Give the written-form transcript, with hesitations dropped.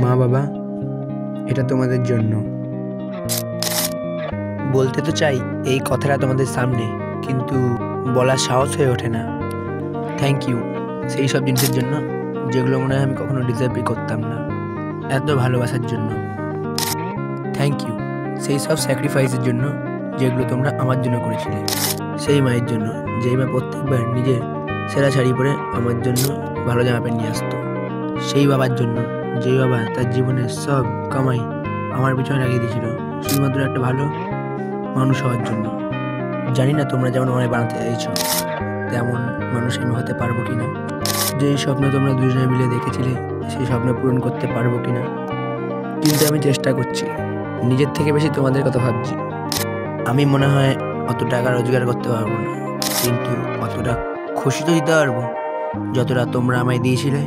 মা বাবা, এটা তোমাদের জন্য। বলতে তো চাই এই কথাটা তোমাদের সামনে, কিন্তু বলার সাহস হয়ে ওঠে না। থ্যাংক ইউ সেই সব জিনিসের জন্য যেগুলো মনে হয় আমি কখনো ডিজার্ভই করতাম না, এত ভালোবাসার জন্য। থ্যাংক ইউ সেই সব স্যাক্রিফাইসের জন্য যেগুলো তোমরা আমার জন্য করেছিলে। সেই মায়ের জন্য যেই মা প্রত্যেকবার নিজের সেরা শাড়ি পরে আমার জন্য ভালো জামা প্যান্ট নিয়ে আসতো। সেই বাবার জন্য যেই বাবা তার জীবনের সব কামাই আমার পিছনে লাগিয়ে দিয়েছিল শুধুমাত্র একটা ভালো মানুষ হওয়ার জন্য। জানি না তোমরা যেমন আমায় বানাতে চাইছো তেমন মানুষ আমি হতে পারবো কিনা, যেই স্বপ্ন তোমরা দুজনে মিলে দেখেছিলে সেই স্বপ্ন পূরণ করতে পারবো কিনা, কিন্তু আমি চেষ্টা করছি। নিজের থেকে বেশি তোমাদের কথা ভাবছি। আমি মনে হয় অত টাকা রোজগার করতে পারবো না, কিন্তু অতটা খুশি তো দিতে পারবো যতটা তোমরা আমায় দিয়েছিলে।